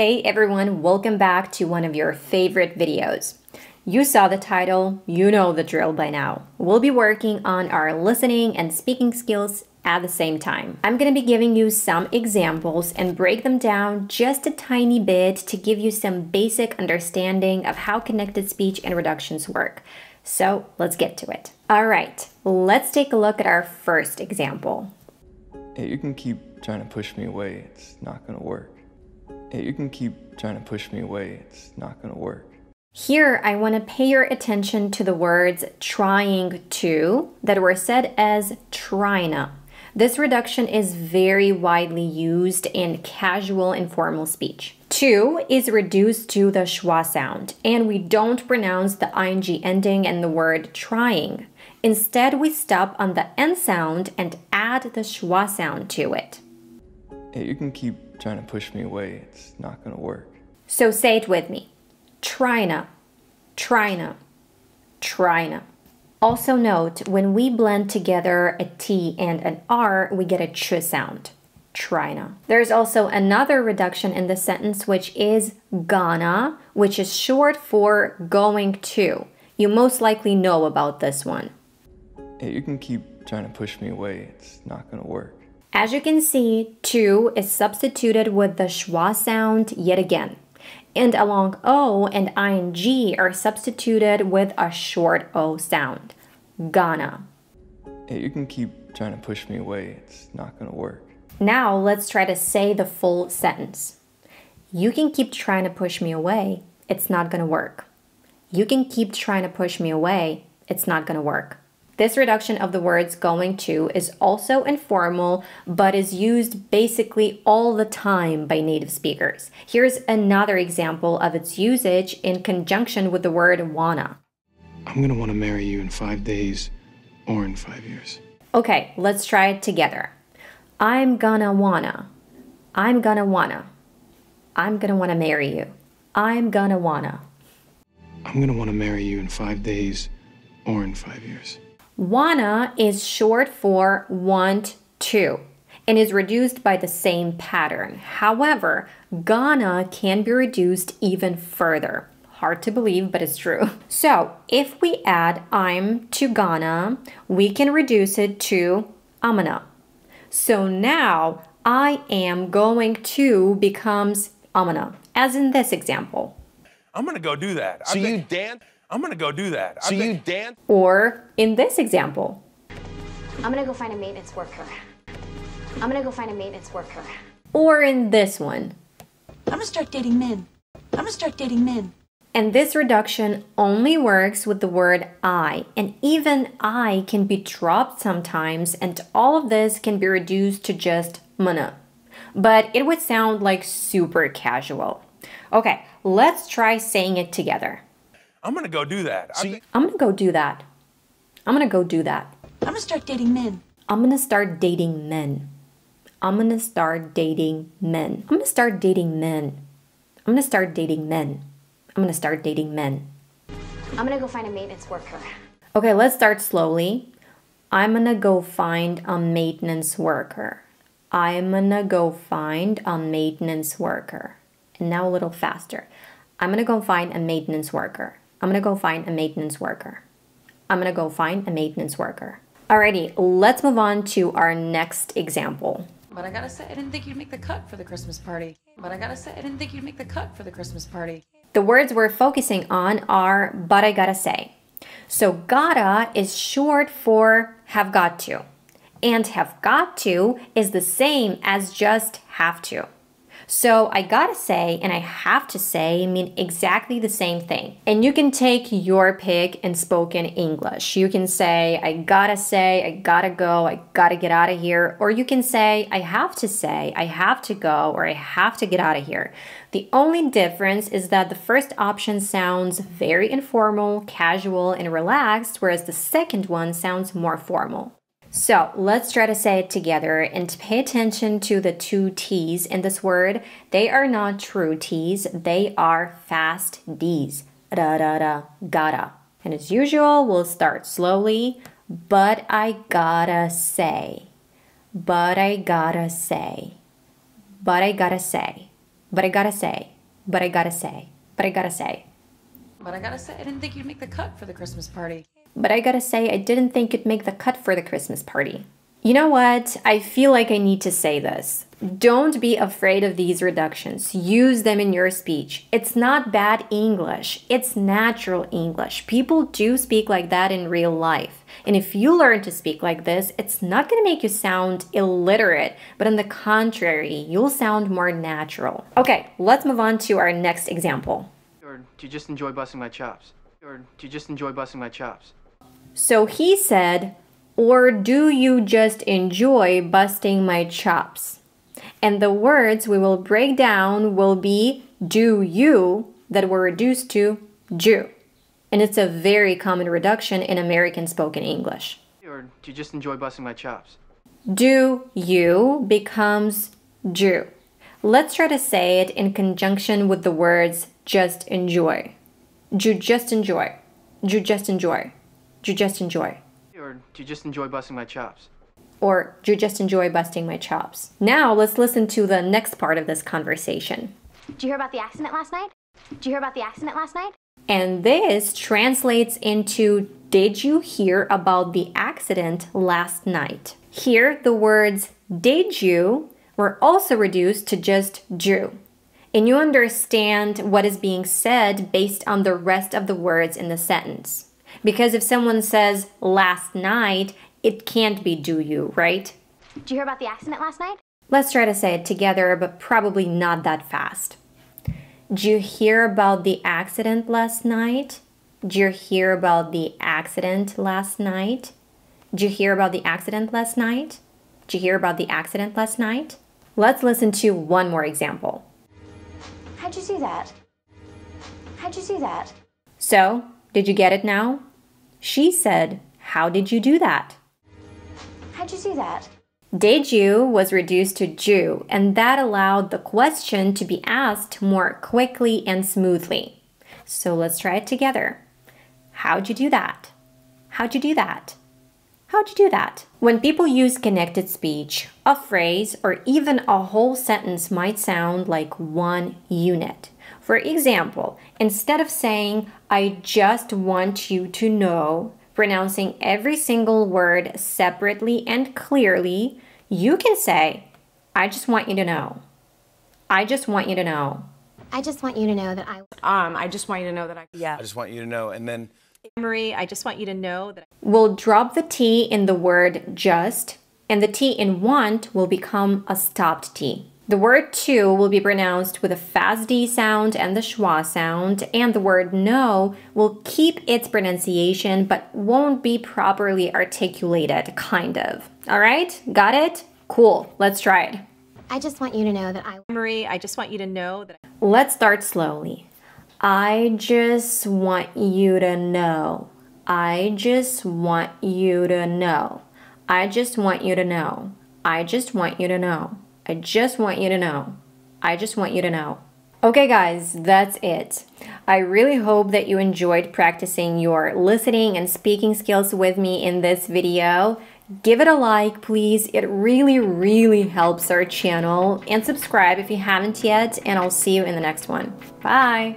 Hey everyone, welcome back to one of your favorite videos. You saw the title, you know the drill by now. We'll be working on our listening and speaking skills at the same time. I'm going to be giving you some examples and break them down just a tiny bit to give you some basic understanding of how connected speech and reductions work. So let's get to it. All right, let's take a look at our first example. Hey, you can keep trying to push me away, it's not going to work. Hey, you can keep trying to push me away, it's not going to work. Here, I want to pay your attention to the words trying to that were said as tryna. This reduction is very widely used in casual informal speech. To is reduced to the schwa sound, and we don't pronounce the ing ending in the word trying. Instead, we stop on the n sound and add the schwa sound to it. Hey, you can keep trying to push me away, it's not going to work. So say it with me. Tryna, tryna, tryna. Also note, when we blend together a T and an R, we get a ch sound. Tryna. There's also another reduction in the sentence, which is gonna, which is short for going to. You most likely know about this one. Hey, you can keep trying to push me away, it's not going to work. As you can see, to is substituted with the schwa sound yet again. And along O and ing are substituted with a short O sound. Gonna. Hey, you can keep trying to push me away, it's not going to work. Now let's try to say the full sentence. You can keep trying to push me away, it's not going to work. You can keep trying to push me away, it's not going to work. This reduction of the words going to is also informal, but is used basically all the time by native speakers. Here's another example of its usage in conjunction with the word wanna. I'm gonna wanna marry you in 5 days or in 5 years. Okay, let's try it together. I'm gonna wanna. I'm gonna wanna. I'm gonna wanna marry you. I'm gonna wanna. I'm gonna wanna marry you in 5 days or in 5 years. Wanna is short for want to and is reduced by the same pattern. However, gonna can be reduced even further. Hard to believe, but it's true. So if we add I'm to gonna, we can reduce it to I'm gonna. So now I am going to becomes I'm gonna, as in this example. I'm gonna go do that. So you dance? I'm gonna go do that. So you dance? Or in this example. I'm gonna go find a maintenance worker. I'm gonna go find a maintenance worker. Or in this one. I'm gonna start dating men. I'm gonna start dating men. And this reduction only works with the word I, and even I can be dropped sometimes, and all of this can be reduced to just mna. But it would sound like super casual. Okay, let's try saying it together. I'm gonna go do that. I'm gonna go do that. I'm gonna go do that. I'm gonna start dating men. I'm gonna start dating men. I'm gonna start dating men. I'm gonna start dating men. I'm gonna start dating men. I'm gonna start dating men. I'm gonna go find a maintenance worker. Okay, let's start slowly. I'm gonna go find a maintenance worker. I'm gonna go find a maintenance worker. And now a little faster. I'm gonna go find a maintenance worker. I'm gonna go find a maintenance worker. I'm gonna go find a maintenance worker. Alrighty, let's move on to our next example. But I gotta say, I didn't think you'd make the cut for the Christmas party. But I gotta say, I didn't think you'd make the cut for the Christmas party. The words we're focusing on are but I gotta say. So gotta is short for have got to. And have got to is the same as just have to. So I gotta say and I have to say mean exactly the same thing. And you can take your pick in spoken English. You can say, I gotta go, I gotta get out of here. Or you can say, I have to go, or I have to get out of here. The only difference is that the first option sounds very informal, casual, and relaxed, whereas the second one sounds more formal. So let's try to say it together and pay attention to the two T's in this word. They are not true T's, they are fast D's. Da da da, gotta. And as usual, we'll start slowly. But I gotta say. But I gotta say. But I gotta say. but I gotta say, but I gotta say, but I gotta say. But I gotta say, I didn't think you'd make the cut for the Christmas party. But I gotta say, I didn't think you'd make the cut for the Christmas party. You know what? I feel like I need to say this. Don't be afraid of these reductions. Use them in your speech. It's not bad English. It's natural English. People do speak like that in real life. And if you learn to speak like this, it's not going to make you sound illiterate, but on the contrary, you'll sound more natural. Okay, let's move on to our next example. Or do you just enjoy busting my chops? Or do you just enjoy busting my chops? So he said, or do you just enjoy busting my chops? And the words we will break down will be do you that were reduced to do. And it's a very common reduction in American spoken English. Or do you just enjoy busting my chops? Do you becomes do. Let's try to say it in conjunction with the words just enjoy. Do just enjoy. Do just enjoy. Do just enjoy. Or do you just enjoy busting my chops? Or do you just enjoy busting my chops? Now let's listen to the next part of this conversation. Did you hear about the accident last night? Did you hear about the accident last night? And this translates into did you hear about the accident last night? Here the words did you were also reduced to just do. And you understand what is being said based on the rest of the words in the sentence. Because if someone says last night, it can't be do you, right? Did you hear about the accident last night? Let's try to say it together, but probably not that fast. Did you hear about the accident last night? Did you hear about the accident last night? Did you hear about the accident last night? Did you hear about the accident last night? Let's listen to one more example. How'd you do that? How'd you do that? So, did you get it now? She said, how did you do that? How'd you do that? Did you was reduced to do, and that allowed the question to be asked more quickly and smoothly. So let's try it together. How'd you do that? How'd you do that? How'd you do that? When people use connected speech, a phrase or even a whole sentence might sound like one unit. For example, instead of saying, I just want you to know, pronouncing every single word separately and clearly, you can say, I just want you to know. I just want you to know. I just want you to know that I just want you to know that I just want you to know. And then Marie, I just want you to know that We'll drop the T in the word just, and the T in want will become a stopped T. The word to will be pronounced with a fast D sound and the schwa sound, and the word no will keep its pronunciation but won't be properly articulated, kind of. All right? Got it? Cool. Let's try it. I just want you to know that Marie, I just want you to know that Let's start slowly. I just want you to know. I just want you to know. I just want you to know. I just want you to know. I just want you to know. I just want you to know. Okay guys, that's it. I really hope that you enjoyed practicing your listening and speaking skills with me in this video. Give it a like, please. It really helps our channel. And subscribe if you haven't yet, and I'll see you in the next one. Bye!